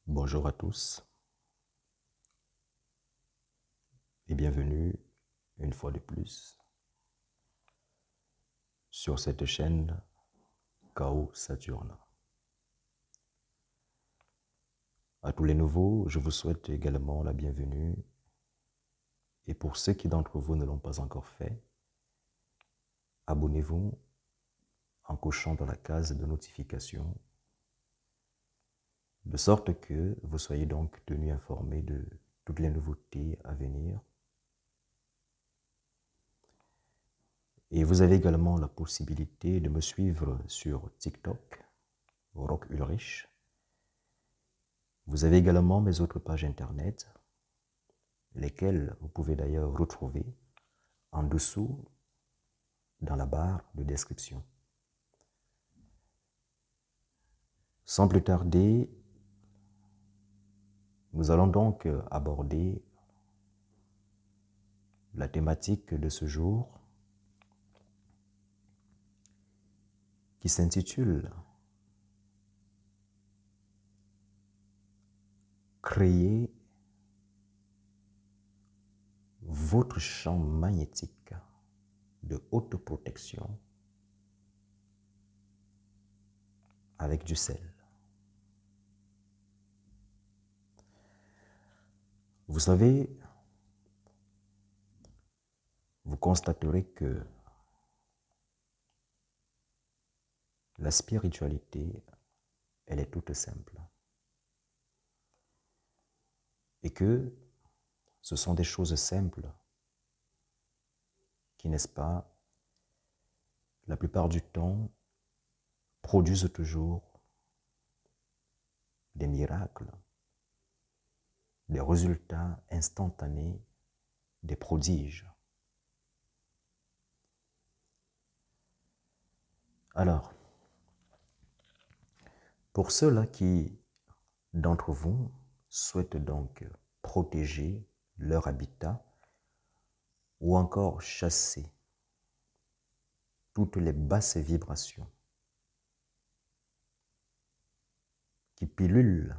Bonjour à tous et bienvenue une fois de plus sur cette chaîne Chaos Saturne. À tous les nouveaux, je vous souhaite également la bienvenue et pour ceux qui d'entre vous ne l'ont pas encore fait, abonnez-vous en cochant dans la case de notification de sorte que vous soyez donc tenu informé de toutes les nouveautés à venir. Et vous avez également la possibilité de me suivre sur TikTok, Rock Ulrich. Vous avez également mes autres pages internet, lesquelles vous pouvez d'ailleurs retrouver en dessous dans la barre de description. Sans plus tarder, nous allons donc aborder la thématique de ce jour qui s'intitule « Créer votre champ magnétique de haute protection avec du sel ». Vous savez, vous constaterez que la spiritualité, elle est toute simple. Et que ce sont des choses simples qui, n'est-ce pas, la plupart du temps, produisent toujours des miracles, des résultats instantanés, des prodiges. Alors, pour ceux-là qui, d'entre vous, souhaitent donc protéger leur habitat ou encore chasser toutes les basses vibrations qui pilulent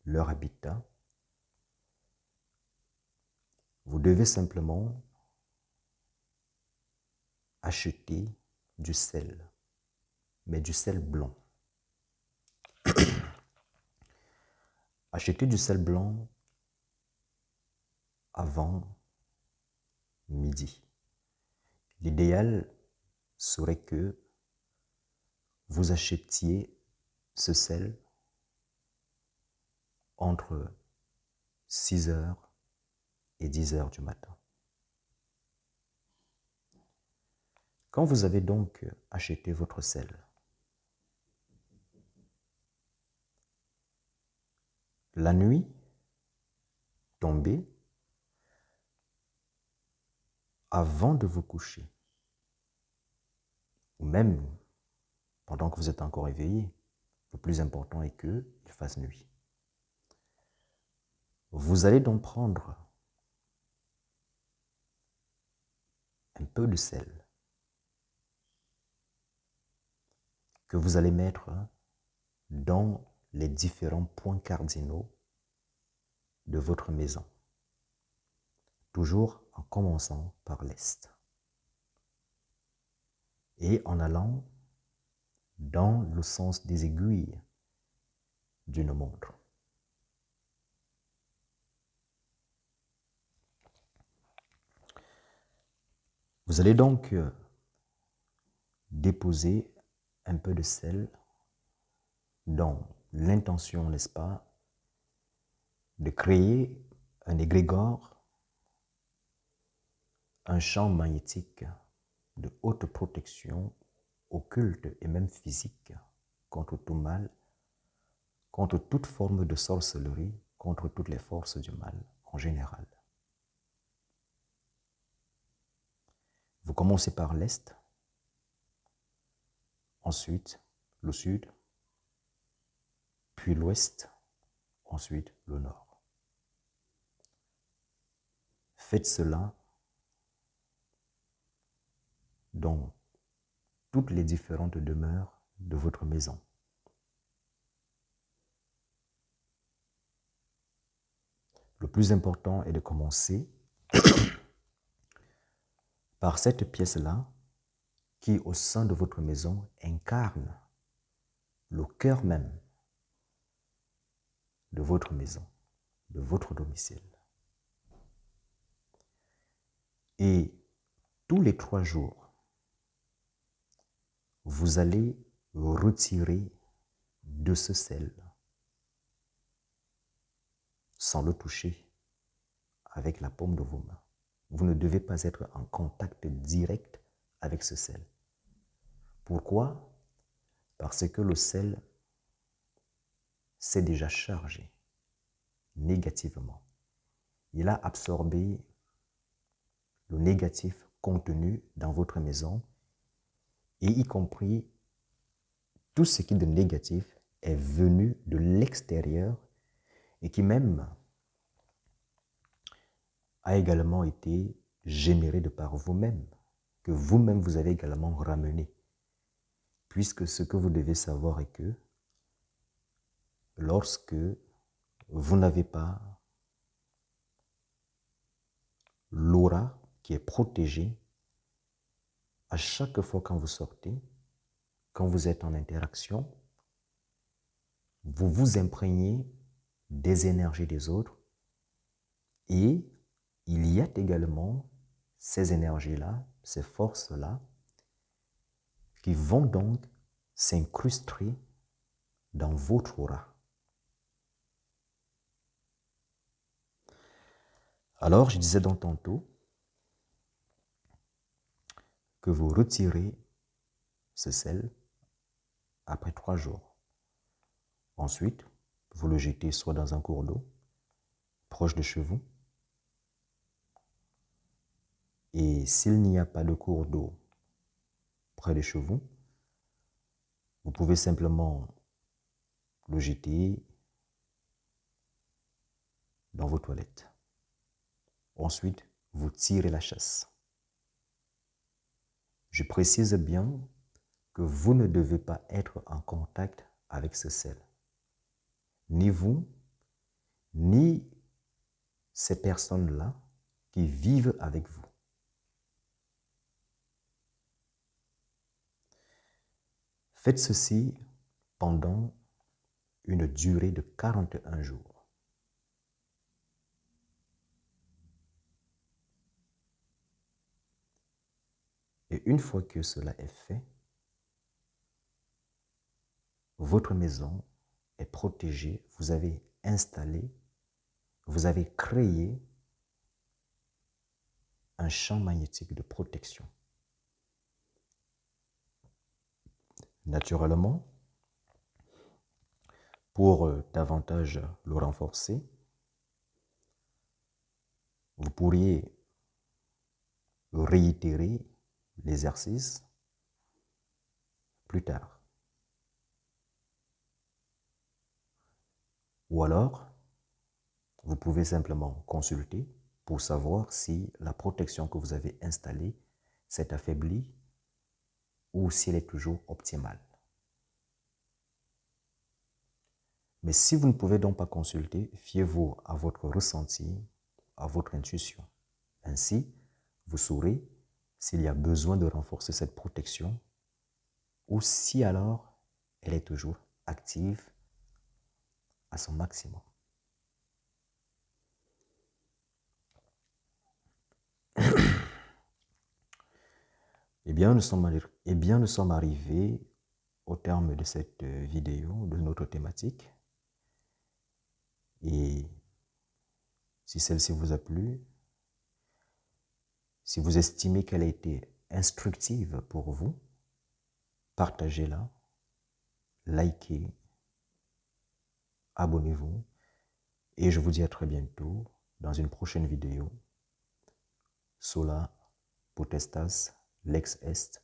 leur habitat, vous devez simplement acheter du sel, mais du sel blanc. Achetez du sel blanc avant midi. L'idéal serait que vous achetiez ce sel entre 6 heures et 10 heures du matin. Quand vous avez donc acheté votre sel, la nuit tombée, avant de vous coucher, ou même pendant que vous êtes encore éveillé, le plus important est qu'il fasse nuit. Vous allez donc prendre un peu de sel que vous allez mettre dans les différents points cardinaux de votre maison, toujours en commençant par l'est et en allant dans le sens des aiguilles d'une montre. Vous allez donc déposer un peu de sel dans l'intention, n'est-ce pas, de créer un égrégore, un champ magnétique de haute protection, occulte et même physique, contre tout mal, contre toute forme de sorcellerie, contre toutes les forces du mal en général. Vous commencez par l'est, ensuite le sud, puis l'ouest, ensuite le nord. Faites cela dans toutes les différentes demeures de votre maison. Le plus important est de commencer par cette pièce-là qui, au sein de votre maison, incarne le cœur même de votre maison, de votre domicile. Et tous les 3 jours, vous allez retirer de ce sel, sans le toucher, avec la paume de vos mains. Vous ne devez pas être en contact direct avec ce sel. Pourquoi? Parce que le sel s'est déjà chargé négativement. Il a absorbé le négatif contenu dans votre maison et y compris tout ce qui de négatif est venu de l'extérieur et qui même a également été généré de par vous-même, que vous-même vous avez également ramené. Puisque ce que vous devez savoir est que lorsque vous n'avez pas l'aura qui est protégée, à chaque fois quand vous sortez, quand vous êtes en interaction, vous vous imprégnez des énergies des autres et il y a également ces énergies-là, ces forces-là, qui vont donc s'incruster dans votre aura. Alors, je disais donc tantôt que vous retirez ce sel après 3 jours. Ensuite, vous le jetez soit dans un cours d'eau, proche de chez vous, et s'il n'y a pas de cours d'eau près de chez vous, vous pouvez simplement le jeter dans vos toilettes. Ensuite, vous tirez la chasse. Je précise bien que vous ne devez pas être en contact avec ce sel. Ni vous, ni ces personnes-là qui vivent avec vous. Faites ceci pendant une durée de 41 jours. Et une fois que cela est fait, votre maison est protégée, vous avez installé, vous avez créé un champ magnétique de protection. Naturellement, pour davantage le renforcer, vous pourriez réitérer l'exercice plus tard. Ou alors, vous pouvez simplement consulter pour savoir si la protection que vous avez installée s'est affaiblie ou si elle est toujours optimale. Mais si vous ne pouvez donc pas consulter, fiez-vous à votre ressenti, à votre intuition. Ainsi, vous saurez s'il y a besoin de renforcer cette protection ou si alors elle est toujours active à son maximum. Eh bien, nous sommes arrivés au terme de cette vidéo, de notre thématique. Et si celle-ci vous a plu, si vous estimez qu'elle a été instructive pour vous, partagez-la, likez, abonnez-vous et je vous dis à très bientôt dans une prochaine vidéo. Sola potestas lex est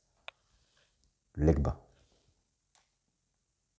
legba.